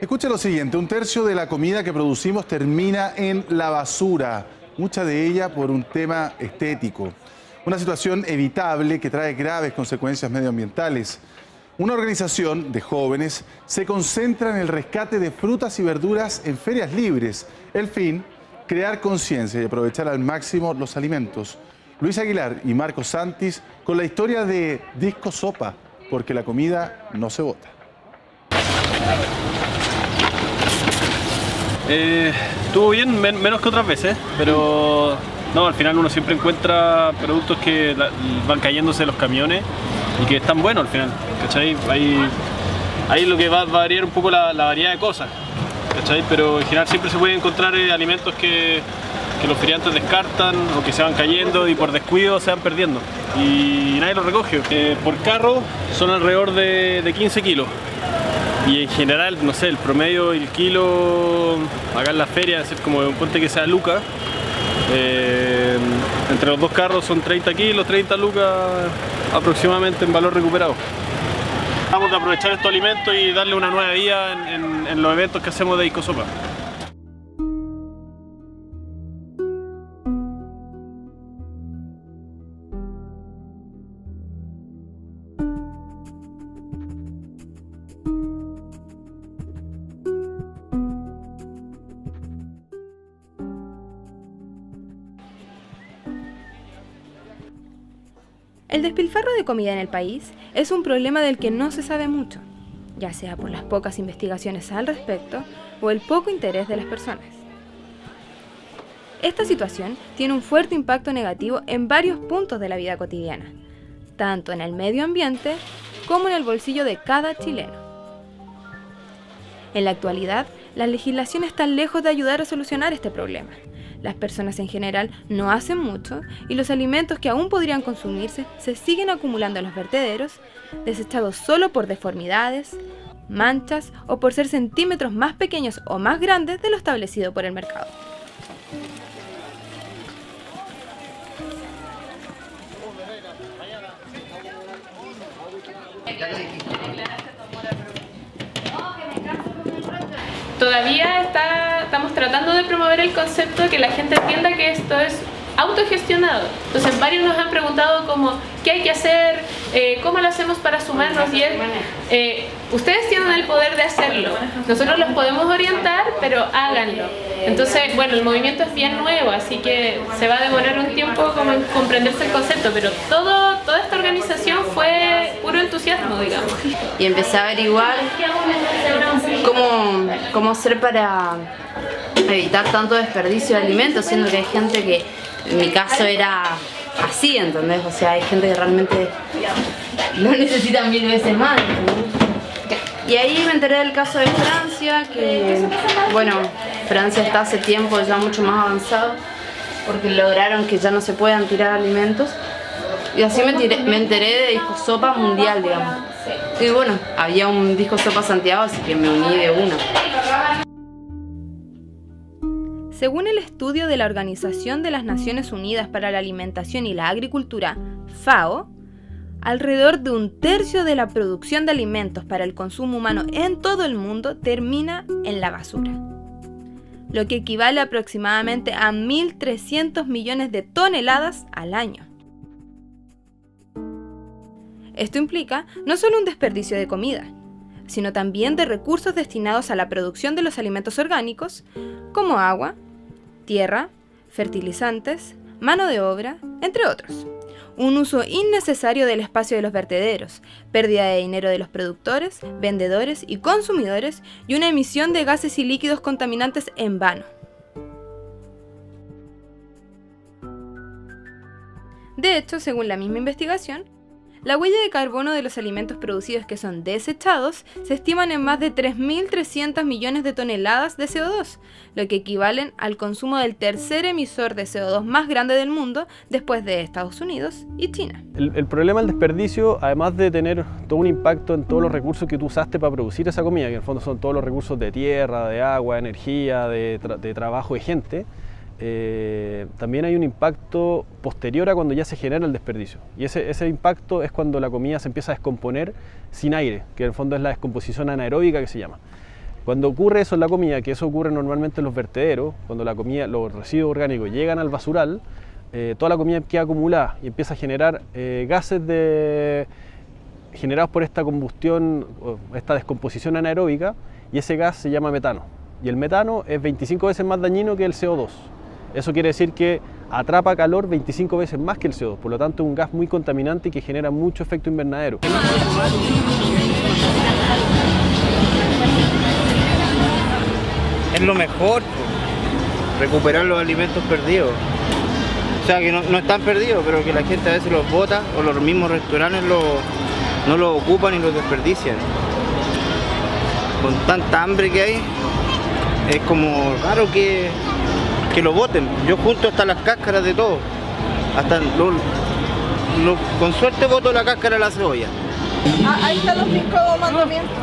Escuche lo siguiente, un tercio de la comida que producimos termina en la basura, mucha de ella por un tema estético. Una situación evitable que trae graves consecuencias medioambientales. Una organización de jóvenes se concentra en el rescate de frutas y verduras en ferias libres. El fin, crear conciencia y aprovechar al máximo los alimentos. Luis Aguilar y Marcos Santis con la historia de Disco Sopa, porque la comida no se bota. Estuvo bien, menos que otras veces, pero no, al final uno siempre encuentra productos que van cayéndose de los camiones y que están buenos al final, ¿cachai? Ahí lo que va a variar un poco la variedad de cosas, ¿cachai? Pero en general siempre se pueden encontrar alimentos que los feriantes descartan o que se van cayendo y por descuido se van perdiendo y nadie los recoge. Por carro son alrededor de 15 kilos. Y en general, no sé, el promedio y el kilo acá en la feria, es como un ponte que sea lucas. Entre los dos carros son 30 kilos, 30 lucas aproximadamente en valor recuperado. Vamos a aprovechar estos alimentos y darle una nueva vida en los eventos que hacemos de Disco Sopa. El despilfarro de comida en el país es un problema del que no se sabe mucho, ya sea por las pocas investigaciones al respecto o el poco interés de las personas. Esta situación tiene un fuerte impacto negativo en varios puntos de la vida cotidiana, tanto en el medio ambiente como en el bolsillo de cada chileno. En la actualidad, la legislación está lejos de ayudar a solucionar este problema. Las personas en general no hacen mucho y los alimentos que aún podrían consumirse se siguen acumulando en los vertederos, desechados solo por deformidades, manchas o por ser centímetros más pequeños o más grandes de lo establecido por el mercado. Todavía estamos tratando de promover el concepto de que la gente entienda que esto es autogestionado. Entonces varios nos han preguntado como qué hay que hacer, cómo lo hacemos para sumarnos y ustedes tienen el poder de hacerlo. Nosotros los podemos orientar, pero háganlo. Entonces, bueno, el movimiento es bien nuevo, así que se va a demorar un tiempo como en comprenderse el concepto, pero toda esta organización fue puro entusiasmo, digamos. Y empecé a averiguar cómo hacer para evitar tanto desperdicio de alimentos, siendo que hay gente que, en mi caso, era así, ¿entendés? O sea, hay gente que realmente no necesita 1000 veces más, ¿entendés? Y ahí me enteré del caso de Francia, que, bueno, Francia está hace tiempo ya mucho más avanzado, porque lograron que ya no se puedan tirar alimentos. Y así me enteré de Disco Sopa mundial, digamos. Y bueno, había un Disco Sopa Santiago, así que me uní de una. Según el estudio de la Organización de las Naciones Unidas para la Alimentación y la Agricultura, FAO, alrededor de un tercio de la producción de alimentos para el consumo humano en todo el mundo termina en la basura, lo que equivale aproximadamente a 1.300 millones de toneladas al año. Esto implica no solo un desperdicio de comida, sino también de recursos destinados a la producción de los alimentos orgánicos, como agua, tierra, fertilizantes, mano de obra, entre otros. Un uso innecesario del espacio de los vertederos, pérdida de dinero de los productores, vendedores y consumidores y una emisión de gases y líquidos contaminantes en vano. De hecho, según la misma investigación, la huella de carbono de los alimentos producidos que son desechados se estiman en más de 3.300 millones de toneladas de CO2, lo que equivalen al consumo del tercer emisor de CO2 más grande del mundo después de Estados Unidos y China. El problema del desperdicio, además de tener todo un impacto en todos los recursos que tú usaste para producir esa comida, que en el fondo son todos los recursos de tierra, de agua, de energía, de trabajo, de gente, también hay un impacto posterior a cuando ya se genera el desperdicio, y ese impacto es cuando la comida se empieza a descomponer sin aire, que en el fondo es la descomposición anaeróbica que se llama. Cuando ocurre eso en la comida, que eso ocurre normalmente en los vertederos, cuando la comida, los residuos orgánicos llegan al basural, toda la comida queda acumulada y empieza a generar gases generados por esta combustión, esta descomposición anaeróbica, y ese gas se llama metano. Y el metano es 25 veces más dañino que el CO2. Eso quiere decir que atrapa calor 25 veces más que el CO2, por lo tanto es un gas muy contaminante y que genera mucho efecto invernadero. Es lo mejor, recuperar los alimentos perdidos. O sea, que no están perdidos, pero que la gente a veces los bota o los mismos restaurantes no los ocupan y los desperdician. Con tanta hambre que hay, es como raro que lo boten. Yo junto hasta las cáscaras de todo. Hasta con suerte boto la cáscara de la cebolla. Ahí están los 5 mandamientos.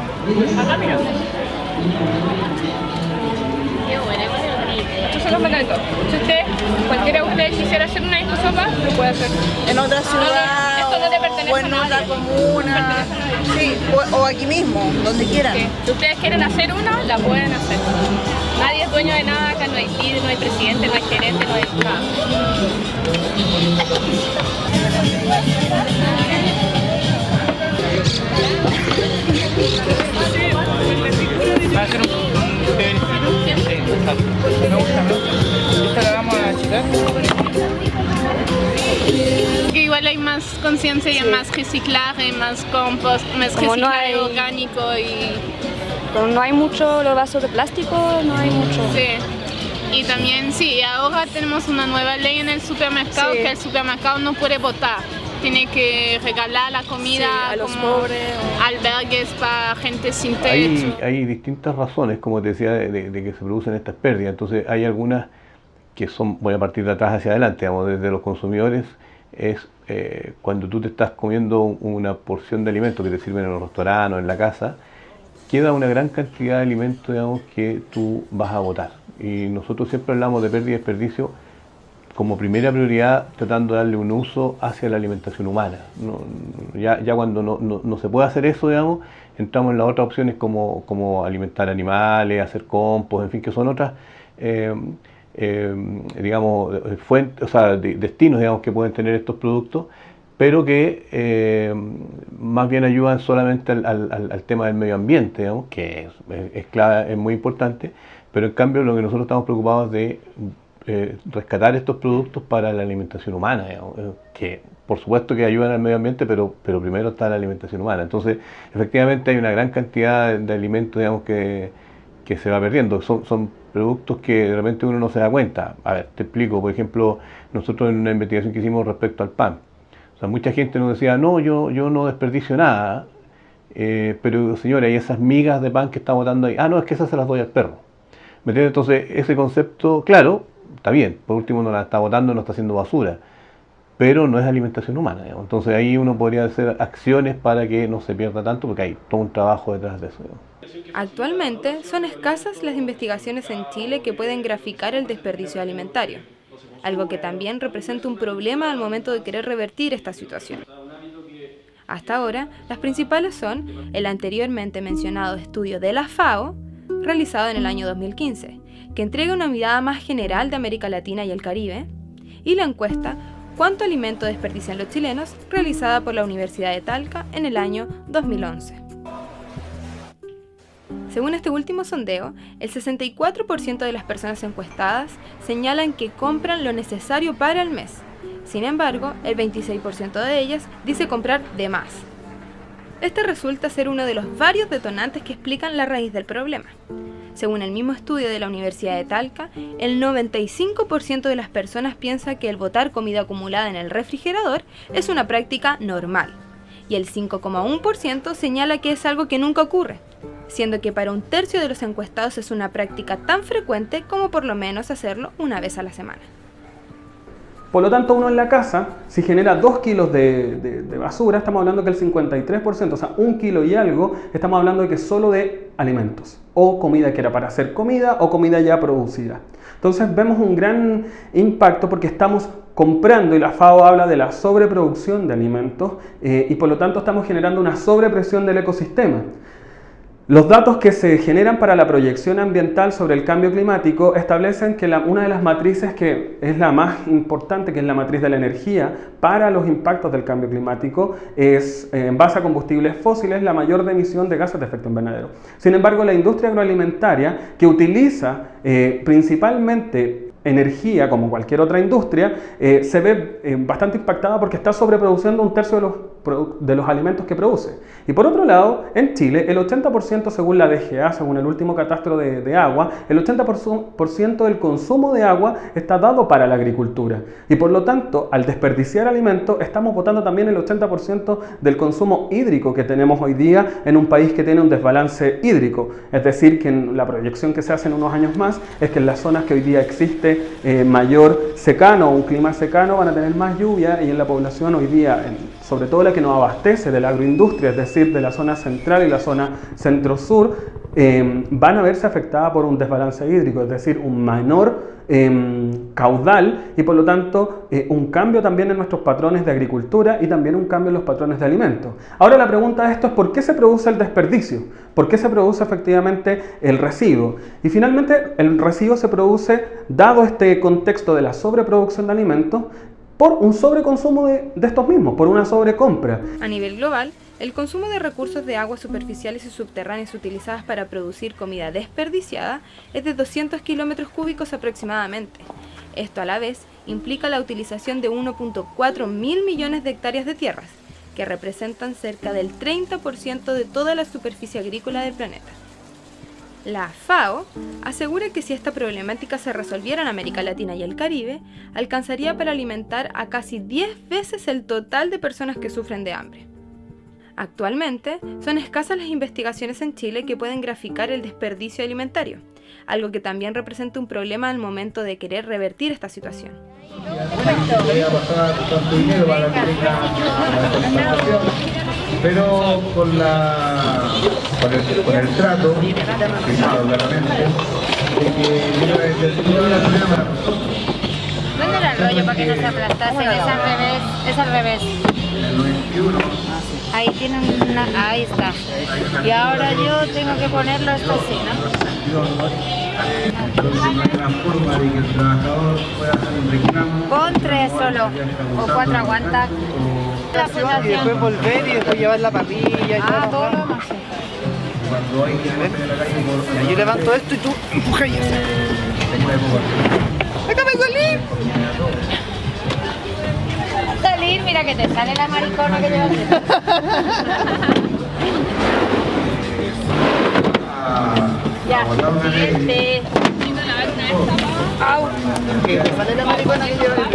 Estos son los mandamientos. Si cualquiera de ustedes quisiera hacer una discosopa, lo puede hacer. En otra ciudad, esto no te pertenece o en a nadie. otra comuna, sí, o aquí mismo, donde quieran. Sí. Si ustedes quieren hacer una, la pueden hacer. Nadie es dueño de nada, acá no hay líder, no hay presidente, no hay gerente, no hay nada. Va a ser un me gusta. ¿Esta la vamos a achicar? Que igual hay más conciencia y hay más reciclaje, más compost, más Como no reciclaje hay- orgánico y... Pero no hay mucho los vasos de plástico, no hay mucho. Sí. Y también, sí, ahora tenemos una nueva ley en el supermercado, Sí. que el supermercado no puede botar. Tiene que regalar la comida Sí, a los como pobres albergues para gente sin techo. Hay distintas razones, como te decía, de que se producen estas pérdidas. Entonces hay algunas que son, voy a partir de atrás hacia adelante, digamos, desde los consumidores, es cuando tú te estás comiendo una porción de alimentos que te sirven en los restaurantes o en la casa, queda una gran cantidad de alimentos, digamos, que tú vas a botar. Y nosotros siempre hablamos de pérdida y desperdicio como primera prioridad, tratando de darle un uso hacia la alimentación humana. Ya cuando no se puede hacer eso, digamos, entramos en las otras opciones como alimentar animales, hacer compost, en fin, que son otras, digamos, fuentes, o sea, destinos, digamos, que pueden tener estos productos, pero que más bien ayudan solamente al tema del medio ambiente, digamos, que es clave, es muy importante, pero en cambio lo que nosotros estamos preocupados de rescatar estos productos para la alimentación humana, digamos, que por supuesto que ayudan al medio ambiente, pero primero está la alimentación humana. Entonces, efectivamente hay una gran cantidad de alimentos, digamos, que se va perdiendo. Son productos que de repente uno no se da cuenta. A ver, te explico. Por ejemplo, nosotros en una investigación que hicimos respecto al pan, o sea, mucha gente nos decía, no, yo no desperdicio nada, pero señora, ¿y esas migas de pan que está botando ahí? Ah, no, es que esas se las doy al perro. ¿Me entiendes? Entonces, ese concepto, claro, está bien, por último no la está botando, no está haciendo basura, pero no es alimentación humana, digamos. Entonces ahí uno podría hacer acciones para que no se pierda tanto, porque hay todo un trabajo detrás de eso, digamos. Actualmente son escasas las investigaciones en Chile que pueden graficar el desperdicio alimentario, algo que también representa un problema al momento de querer revertir esta situación. Hasta ahora, las principales son el anteriormente mencionado estudio de la FAO, realizado en el año 2015, que entrega una mirada más general de América Latina y el Caribe, y la encuesta ¿Cuánto alimento desperdician los chilenos?, realizada por la Universidad de Talca en el año 2011. Según este último sondeo, el 64% de las personas encuestadas señalan que compran lo necesario para el mes. Sin embargo, el 26% de ellas dice comprar de más. Este resulta ser uno de los varios detonantes que explican la raíz del problema. Según el mismo estudio de la Universidad de Talca, el 95% de las personas piensa que el botar comida acumulada en el refrigerador es una práctica normal, y el 5,1% señala que es algo que nunca ocurre, siendo que para un tercio de los encuestados es una práctica tan frecuente como por lo menos hacerlo una vez a la semana. Por lo tanto, uno en la casa, si genera 2 kilos de basura, estamos hablando que el 53%, o sea, 1 kilo y algo, estamos hablando de que solo de alimentos, o comida que era para hacer comida, o comida ya producida. Entonces vemos un gran impacto porque estamos comprando, y la FAO habla de la sobreproducción de alimentos, y por lo tanto estamos generando una sobrepresión del ecosistema. Los datos que se generan para la proyección ambiental sobre el cambio climático establecen que una de las matrices que es la más importante, que es la matriz de la energía para los impactos del cambio climático, es en base a combustibles fósiles la mayor emisión de gases de efecto invernadero. Sin embargo, la industria agroalimentaria, que utiliza principalmente energía, como cualquier otra industria, se ve bastante impactada porque está sobreproduciendo un tercio de los alimentos que produce. Y por otro lado, en Chile, el 80%, según la DGA, según el último catastro de agua, el 80% del consumo de agua está dado para la agricultura. Y por lo tanto, al desperdiciar alimentos, estamos botando también el 80% del consumo hídrico que tenemos hoy día en un país que tiene un desbalance hídrico. Es decir, que en la proyección que se hace en unos años más es que en las zonas que hoy día existe mayor secano, un clima secano, van a tener más lluvia, y en la población hoy día, sobre todo la que nos abastece de la agroindustria, es decir, de la zona central y la zona centro-sur, van a verse afectadas por un desbalance hídrico, es decir, un menor caudal y por lo tanto un cambio también en nuestros patrones de agricultura y también un cambio en los patrones de alimentos. Ahora la pregunta de esto es: ¿por qué se produce el desperdicio? ¿Por qué se produce efectivamente el residuo? Y finalmente el residuo se produce, dado este contexto de la sobreproducción de alimentos, por un sobreconsumo de estos mismos, por una sobrecompra. A nivel global, el consumo de recursos de aguas superficiales y subterráneas utilizadas para producir comida desperdiciada es de 200 kilómetros cúbicos aproximadamente. Esto a la vez implica la utilización de 1.4 mil millones de hectáreas de tierras, que representan cerca del 30% de toda la superficie agrícola del planeta. La FAO asegura que si esta problemática se resolviera en América Latina y el Caribe, alcanzaría para alimentar a casi 10 veces el total de personas que sufren de hambre. Actualmente, son escasas las investigaciones en Chile que pueden graficar el desperdicio alimentario, algo que también representa un problema al momento de querer revertir esta situación. Pero con el trato firmado claramente de que ¿dónde era el rollo para que no se aplastase? Es al revés. Ahí tienen una, ahí está. Y ahora yo tengo que ponerlo esto así, ¿no? Entonces no hay una forma de que el trabajador pueda hacer un reclamo. Con 3 solo, o 4 aguanta. La Y después volver y después llevar la papilla y todo lo demás. Cuando hay que en la calle por... Yo levanto esto y tú empujas y así. ¡Déjame salir! Salir, mira que te sale la maricona que llevas. Ya, siguiente. Au. Que te sale la maricona que llevas.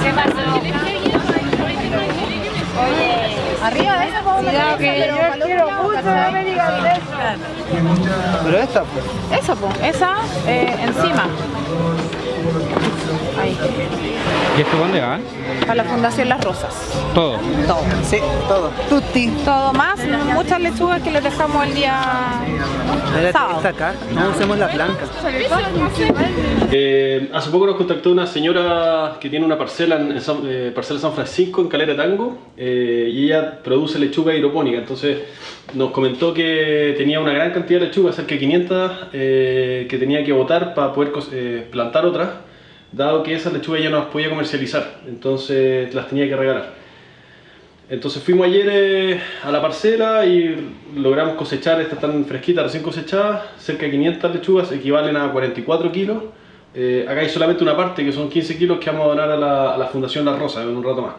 ¿Qué pasó? Oye, arriba de eso, cuidado que yo quiero mucho, no me digas eso. Pero esta, pues. Esa, pues, esa encima. Ahí. ¿Y esto dónde va? Para la Fundación Las Rosas. Todo. Todo. Sí, todo. Tutti. Todo más, muchas lechugas que les dejamos el día sábado. Está acá, no usemos la blanca. Hace poco nos contactó una señora que tiene una parcela en Parcela San Francisco, en Calera Tango, y ella produce lechuga hidropónica. Entonces nos comentó que tenía una gran cantidad de lechugas, cerca de 500, que tenía que botar para poder plantar otras, dado que esas lechugas ya no las podía comercializar, entonces las tenía que regalar. Entonces fuimos ayer a la parcela y logramos cosechar, estas están fresquitas, recién cosechadas, cerca de 500 lechugas, equivalen a 44 kilos. Acá hay solamente una parte, que son 15 kilos, que vamos a donar a la Fundación La Rosa en un rato más.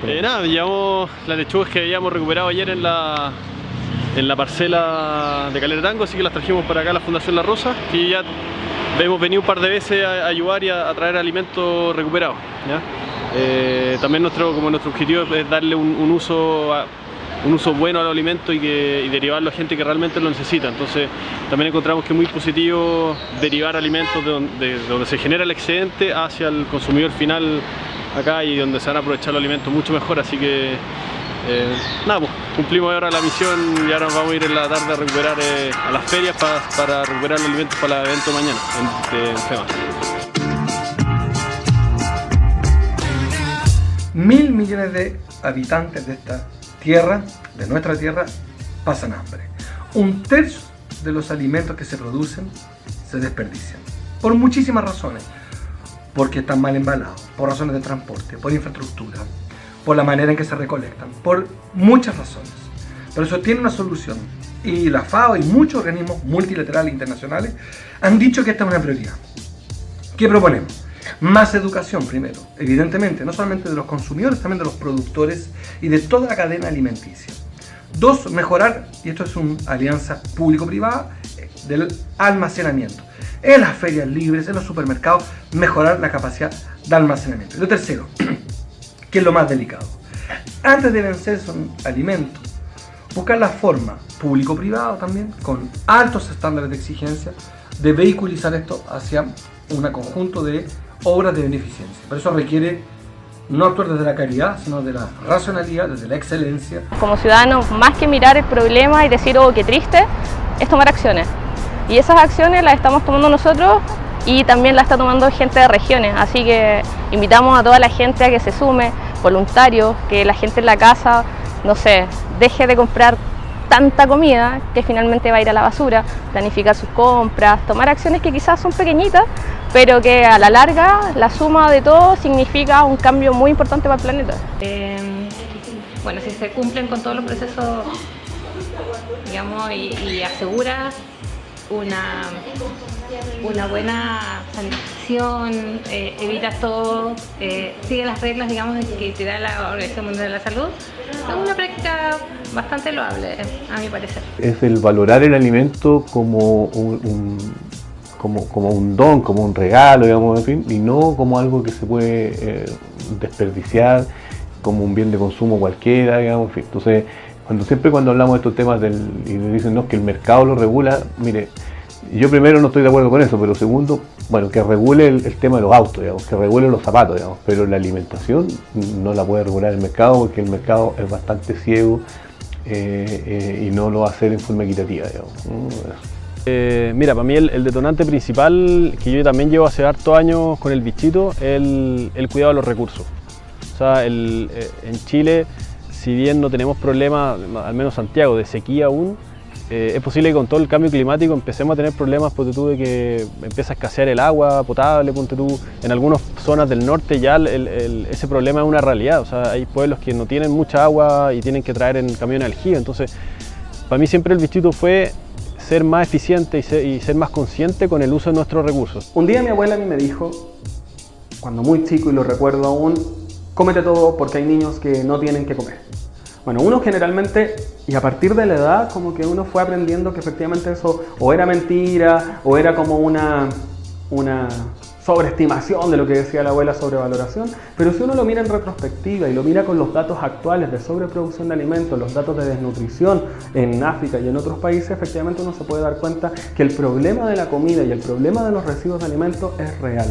Nada, llevamos las lechugas que habíamos recuperado ayer en la parcela de Calera Tango, así que las trajimos para acá a la Fundación La Rosa, que ya hemos venido un par de veces a ayudar y a traer alimentos recuperados, ¿ya? También nuestro objetivo es darle un uso bueno al alimento y derivarlo a gente que realmente lo necesita. Entonces también encontramos que es muy positivo derivar alimentos de donde se genera el excedente hacia el consumidor final acá, y donde se van a aprovechar los alimentos mucho mejor. Así que nada, pues cumplimos ahora la misión y ahora vamos a ir en la tarde a recuperar a las ferias para recuperar los alimentos para el evento mañana en FEMAS. 1.000 millones de habitantes de esta tierra, de nuestra tierra, pasan hambre. 1/3 de los alimentos que se producen se desperdician. Por muchísimas razones. Porque están mal embalados, por razones de transporte, por infraestructura, por la manera en que se recolectan, por muchas razones. Pero eso tiene una solución. Y la FAO y muchos organismos multilaterales internacionales han dicho que esta es una prioridad. ¿Qué proponemos? Más educación primero, evidentemente, no solamente de los consumidores, también de los productores y de toda la cadena alimenticia. 2, mejorar, y esto es una alianza público-privada, del almacenamiento. En las ferias libres, en los supermercados, mejorar la capacidad de almacenamiento. Y lo tercero, que es lo más delicado, antes de vencerse un alimento, buscar la forma público-privado también, con altos estándares de exigencia, de vehiculizar esto hacia un conjunto de obras de beneficencia. Por eso requiere no actuar desde la caridad, sino de la racionalidad, desde la excelencia. Como ciudadanos, más que mirar el problema y decir, oh, qué triste, es tomar acciones. Y esas acciones las estamos tomando nosotros y también las está tomando gente de regiones. Así que invitamos a toda la gente a que se sume, voluntarios, que la gente en la casa, no sé, deje de comprar tanta comida que finalmente va a ir a la basura, planificar sus compras, tomar acciones que quizás son pequeñitas, pero que a la larga la suma de todo significa un cambio muy importante para el planeta. Bueno, si se cumplen con todos los procesos, digamos, y asegura una buena sanitización, evita todo, sigue las reglas, digamos, que te da la Organización Mundial de la Salud, es una práctica bastante loable, a mi parecer. Es el valorar el alimento como un don, como un regalo, digamos, en fin, y no como algo que se puede desperdiciar, como un bien de consumo cualquiera, digamos, en fin. Entonces, siempre cuando hablamos de estos temas y dicen no, que el mercado lo regula, mire, yo primero no estoy de acuerdo con eso, pero segundo, bueno, que regule el tema de los autos, digamos, que regule los zapatos, digamos, pero la alimentación no la puede regular el mercado, porque el mercado es bastante ciego y no lo va a hacer en forma equitativa, digamos. Mira, para mí el detonante principal, que yo también llevo hace hartos años con el bichito, es el cuidado de los recursos. O sea, en Chile, si bien no tenemos problemas, al menos Santiago, de sequía aún, es posible que con todo el cambio climático empecemos a tener problemas, ponte tú, de que empieza a escasear el agua potable, ponte tú, en algunas zonas del norte ya ese problema es una realidad. O sea, hay pueblos que no tienen mucha agua y tienen que traer en camiones de aljibe. Entonces, para mí siempre el bichito fue ser más eficiente y ser más consciente con el uso de nuestros recursos. Un día mi abuela a mí me dijo, cuando muy chico y lo recuerdo aún, cómete todo porque hay niños que no tienen que comer. Bueno, uno generalmente, y a partir de la edad, como que uno fue aprendiendo que efectivamente eso o era mentira, o era como una sobreestimación de lo que decía la abuela, sobrevaloración, pero si uno lo mira en retrospectiva y lo mira con los datos actuales de sobreproducción de alimentos, los datos de desnutrición en África y en otros países, efectivamente uno se puede dar cuenta que el problema de la comida y el problema de los residuos de alimentos es real.